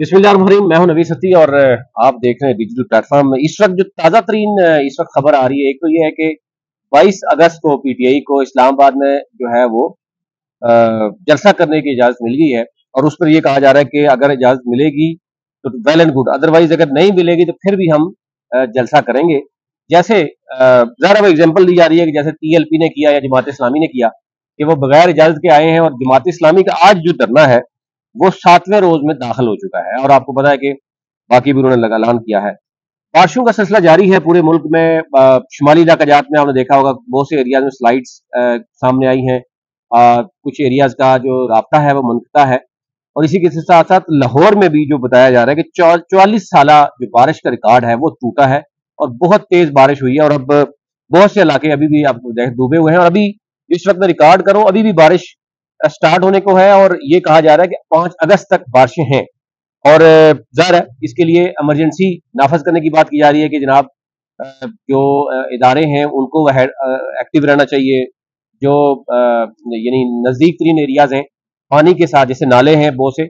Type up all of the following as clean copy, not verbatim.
बिस्मिल्लाहिर्रहमानिर्रहीम। मैं हूं नवी सती और आप देख रहे हैं डिजिटल प्लेटफॉर्म में। इस वक्त जो ताज़ा तरीन इस वक्त खबर आ रही है, एक तो ये है कि 22 अगस्त को पीटीआई को इस्लामाबाद में जो है वो जलसा करने की इजाज़त मिल गई है और उस पर यह कहा जा रहा है कि अगर इजाज़त मिलेगी तो वेल एंड गुड, अदरवाइज अगर नहीं मिलेगी तो फिर भी हम जलसा करेंगे। जैसे ज़रा वो एग्जाम्पल दी जा रही है कि जैसे टीएलपी ने किया या जमात इस्लामी ने किया कि वो बगैर इजाज़त के आए हैं और जमात इस्लामी का आज जो धरना है वो 7वें रोज में दाखिल हो चुका है और आपको पता है कि बाकी भी उन्होंने ऐलान किया है। बारिशों का सिलसिला जारी है पूरे मुल्क में। शुमाली इलाकाजात में आपने देखा होगा बहुत से एरियाज में स्लाइड्स सामने आई हैं। कुछ एरियाज का जो राब्ता है वो मुनक़ता है और इसी के साथ साथ लाहौर में भी जो बताया जा रहा है कि 44 साला जो बारिश का रिकॉर्ड है वो टूटा है और बहुत तेज बारिश हुई है और अब बहुत से इलाके अभी भी आपको डूबे हुए हैं और अभी इस वक्त मैं रिकॉर्ड करूं अभी भी बारिश स्टार्ट होने को है और ये कहा जा रहा है कि 5 अगस्त तक बारिशें हैं और ज़ाहिर है इसके लिए इमरजेंसी नाफज करने की बात की जा रही है कि जनाब जो इदारे हैं उनको एक्टिव रहना चाहिए। जो यानी नज़दीक तरीन एरियाज हैं पानी के साथ, जैसे नाले हैं बहुत से,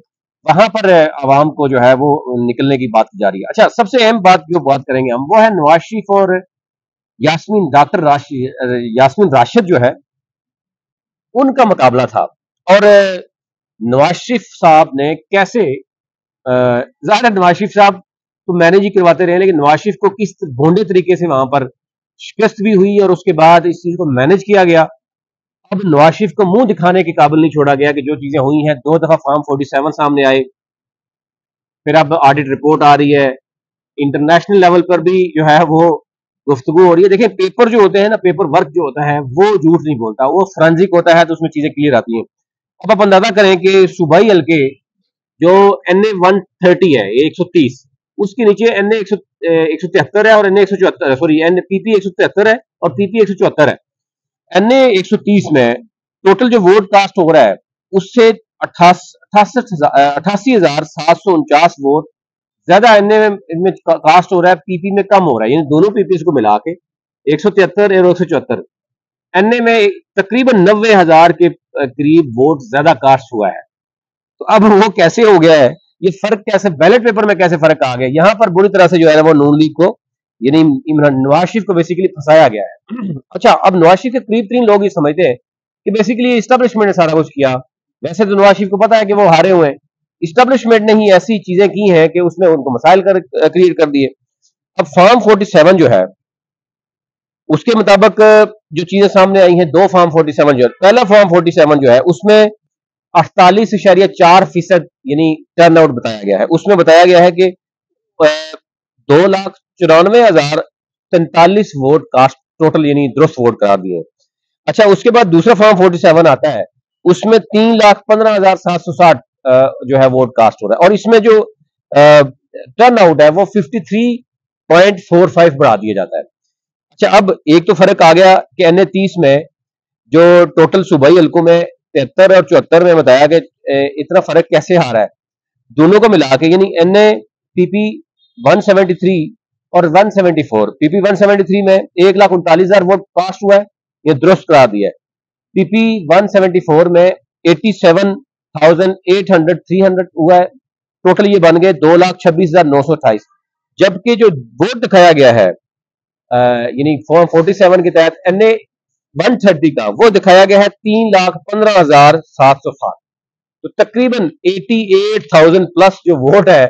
वहां पर आवाम को जो है वो निकलने की बात की जा रही है। अच्छा, सबसे अहम बात जो बात करेंगे हम वो है नवाज शरीफ और यास्मीन राशिद जो है उनका मुकाबला था और नवाज शरीफ साहब ने कैसे ज़ाहिर है नवाज शरीफ साहब तो मैनेज ही करवाते रहे, लेकिन नवाज शरीफ को किस भोंडे तरीके से वहां पर शिकस्त भी हुई और उसके बाद इस चीज को मैनेज किया गया। अब नवाज शरीफ को मुंह दिखाने के काबिल नहीं छोड़ा गया कि जो चीजें हुई हैं। 2 दफा फॉर्म 47 सामने आए, फिर अब ऑडिट रिपोर्ट आ रही है, इंटरनेशनल लेवल पर भी जो है वो गुफ्तगू हो रही है। देखिए पेपर जो होते हैं ना, पेपर वर्क जो होता है वो झूठ नहीं बोलता, वो फोरेंसिक होता है तो उसमें चीजें क्लियर आती हैं। अब आप अंदाजा करें कि सूबाई हल्के जो NA 130 है 130, उसके नीचे NA 173 है और NA 174 सॉरी PP 173 है और PP 174 है। NA 130 में टोटल जो वोट कास्ट हो रहा है उससे 88,749 वोट ज्यादा NA में कास्ट हो रहा है, PP में कम हो रहा है। यानी दोनों PP को मिला के 173 और 174 NA में तकरीबन 90,000 के करीब वोट ज्यादा कास्ट हुआ है। तो अब वो कैसे हो गया है, ये फर्क कैसे बैलेट पेपर में कैसे फर्क आ गया, यहां पर बुरी तरह से जो है वो नून लीग को यानी इमरान नवाज शरीफ को बेसिकली फंसाया गया है। अच्छा, अब नवाज शरीफ के करीब 3 लोग ये समझते हैं कि बेसिकली इस्टेब्लिशमेंट ने सारा कुछ किया। वैसे तो नवाज शरीफ को पता है कि वो हारे हुए हैं, इस्टेब्लिशमेंट ने ही ऐसी चीजें की हैं कि उसने उनको मसाइल क्रिएट कर दिए। अब फॉर्म 47 जो है उसके मुताबिक जो चीजें सामने आई हैं, 2 फॉर्म 47 जो है, पहला फॉर्म 47 जो है उसमें 48.4% यानी टर्न आउट बताया गया है। उसमें बताया गया है कि 2,94,043 वोट कास्ट टोटल यानी दुरुस्त वोट करार दिए। अच्छा, उसके बाद दूसरा फॉर्म 47 आता है, उसमें 3,15,760 जो है वोट कास्ट हो रहा है और इसमें जो टर्न आउट है वो 53.45 बढ़ा दिया जाता है। अच्छा, अब एक तो फर्क आ गया कि NA 30 में जो टोटल सूबाई हल्कों में 73 और 74 में बताया कि इतना फर्क कैसे आ रहा है दोनों को मिला के, यानी NA PP 173 और 174, PP 173 में 1,39,000 वोट पास हुआ है, ये दुरुस्त करार दिया है। PP 174 में 87,800 हुआ है, टोटल ये बन गए 2,26,928। जबकि जो वोट दिखाया गया है यानी फॉर्म 47 के तहत NA 130 का वो दिखाया गया है 3,15,760। तो तकरीबन 88,000 प्लस जो वोट है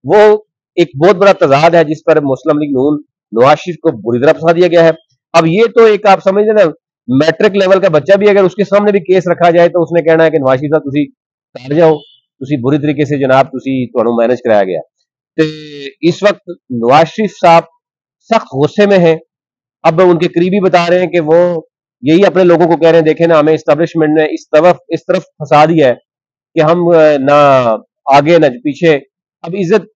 वो एक बहुत बड़ा तजाद है जिस पर मुस्लिम लीग नून नवाज शरीफ को बुरी तरह फंसा दिया गया है। अब ये तो एक आप समझते ना, मैट्रिक लेवल का बच्चा भी अगर उसके सामने भी केस रखा जाए तो उसने कहना है कि नवाज शरीफ साहब तुसी कर जाओ, तुसी बुरी तरीके से जनाब तुसी तुहानू मैनेज कराया गया। तो इस वक्त नवाज शरीफ साहब सख्त गुस्से में हैं। अब उनके करीबी बता रहे हैं कि वो यही अपने लोगों को कह रहे हैं, देखें ना हमें इस्टेब्लिशमेंट ने इस तरफ फंसा दिया है कि हम ना आगे ना पीछे, अब इज्जत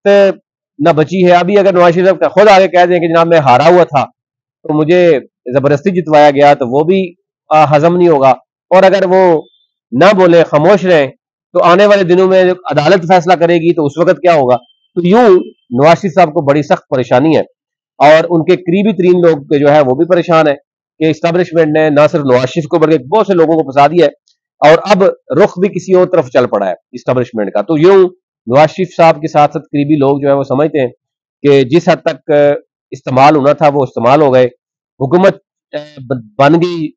ना बची है। अभी अगर नवाज शरीफ साहब खुद आगे कह दें कि जनाब मैं हारा हुआ था तो मुझे जबरदस्ती जितवाया गया, तो वो भी हजम नहीं होगा। और अगर वो ना बोले, खामोश रहे, तो आने वाले दिनों में अदालत फैसला करेगी तो उस वक्त क्या होगा। तो यूं नवाज शरीफ साहब को बड़ी सख्त परेशानी है और उनके करीबी तरीन लोग जो है वो भी परेशान है कि इस्टेब्लिशमेंट ने ना सिर्फ नवाज शरीफ को बल्कि बहुत से लोगों को फंसा दिया है और अब रुख भी किसी और तरफ चल पड़ा है इस्टेब्लिशमेंट का। तो यूं नवाज शरीफ साहब के साथ साथ करीबी लोग जो है वो समझते हैं कि जिस हद तक इस्तेमाल होना था वो इस्तेमाल हो गए। हुकूमत बन गई,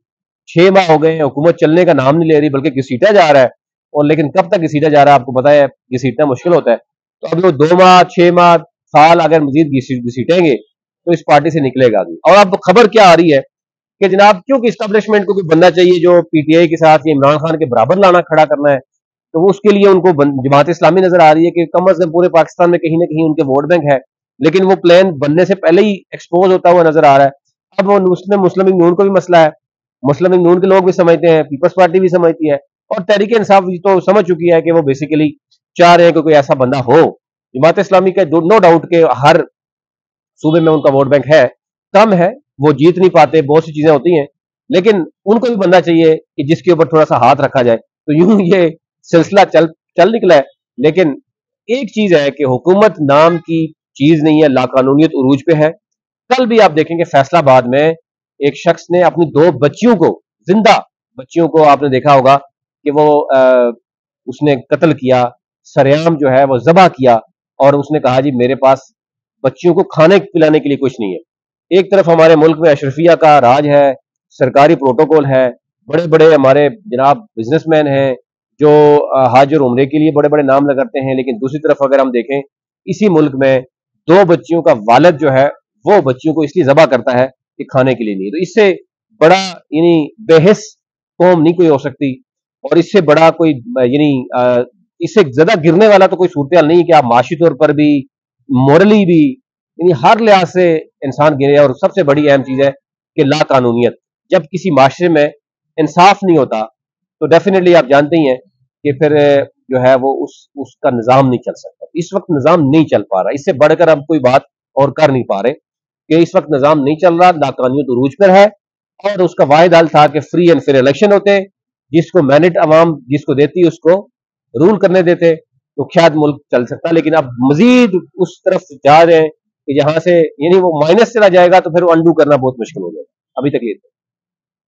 6 माह हो गए हैं, हुकूमत चलने का नाम नहीं ले रही बल्कि घसीटा जा रहा है। और लेकिन कब तक घसीटा जा रहा है आपको पता है, घसीटना मुश्किल होता है। तो अब वो 2 माह, 6 माह, साल अगर मजीद घसीटेंगे तो इस पार्टी से निकलेगा भी। और अब खबर क्या आ रही है कि जनाब क्योंकि इस्टेब्लिशमेंट को कोई बंदा चाहिए जो पीटीआई के साथ या इमरान खान के बराबर लाना खड़ा करना है, तो वो उसके लिए उनको जमात इस्लामी नजर आ रही है कि कम अज कम पूरे पाकिस्तान में कहीं ना कहीं उनके वोट बैंक है। लेकिन वो प्लान बनने से पहले ही एक्सपोज होता हुआ नजर आ रहा है। अब वो उसमें मुस्लिम लीग नून को भी मसला है, मुस्लिम लीग नून के लोग भी समझते हैं, पीपल्स पार्टी भी समझती है, और तहरीक इंसाफ भी तो समझ चुकी है कि वो बेसिकली चाह रहे हैं कि कोई ऐसा बंदा हो। जमात इस्लामी का नो डाउट के हर सूबे में उनका वोट बैंक है, कम है, वो जीत नहीं पाते, बहुत सी चीजें होती हैं, लेकिन उनको भी बंदा चाहिए कि जिसके ऊपर थोड़ा सा हाथ रखा जाए। तो यूं ये सिलसिला चल चल निकला है। लेकिन एक चीज है कि हुकूमत नाम की चीज नहीं है, लाकानूनियत उरूज पे है। कल भी आप देखेंगे फैसलाबाद में एक शख्स ने अपनी 2 बच्चियों को, जिंदा बच्चियों को आपने देखा होगा कि वो उसने कत्ल किया, सरेआम जो है वो जबा किया, और उसने कहा जी मेरे पास बच्चियों को खाने पिलाने के लिए कुछ नहीं है। एक तरफ हमारे मुल्क में अशरफिया का राज है, सरकारी प्रोटोकॉल है, बड़े बड़े हमारे जनाब बिजनेसमैन हैं जो हज और उम्रे के लिए बड़े बड़े नाम लगाते हैं। लेकिन दूसरी तरफ अगर हम देखें, इसी मुल्क में 2 बच्चियों का वालिद जो है वो बच्चियों को इसलिए जबा करता है कि खाने के लिए नहीं। तो इससे बड़ा यानी बेहिस कौम नहीं कोई हो सकती, और इससे बड़ा कोई यानी इससे ज्यादा गिरने वाला तो कोई सूरत नहीं है कि आप माशी तौर पर भी, मोरली भी, यानी हर लिहाज से इंसान गिरे। और सबसे बड़ी अहम चीज है कि ला कानूनियत, जब किसी माशरे में इंसाफ नहीं होता तो डेफिनेटली आप जानते ही हैं कि फिर जो है वो उसका निज़ाम नहीं चल सकता। इस वक्त निज़ाम नहीं चल पा रहा, इससे बढ़कर अब कोई बात और कर नहीं पा रहे कि इस वक्त निज़ाम नहीं चल रहा, लाकानियत उरूज पर है। और उसका वाहिद हल था कि फ्री एंड फेयर इलेक्शन होते, जिसको मैंडेट अवाम जिसको देती उसको रूल करने देते, तो शायद मुल्क चल सकता। लेकिन अब मजीद उस तरफ जा रहे हैं कि जहां से यानी वो माइनस चला जाएगा तो फिर वो अंडू करना बहुत मुश्किल हो जाएगा। अभी तक ये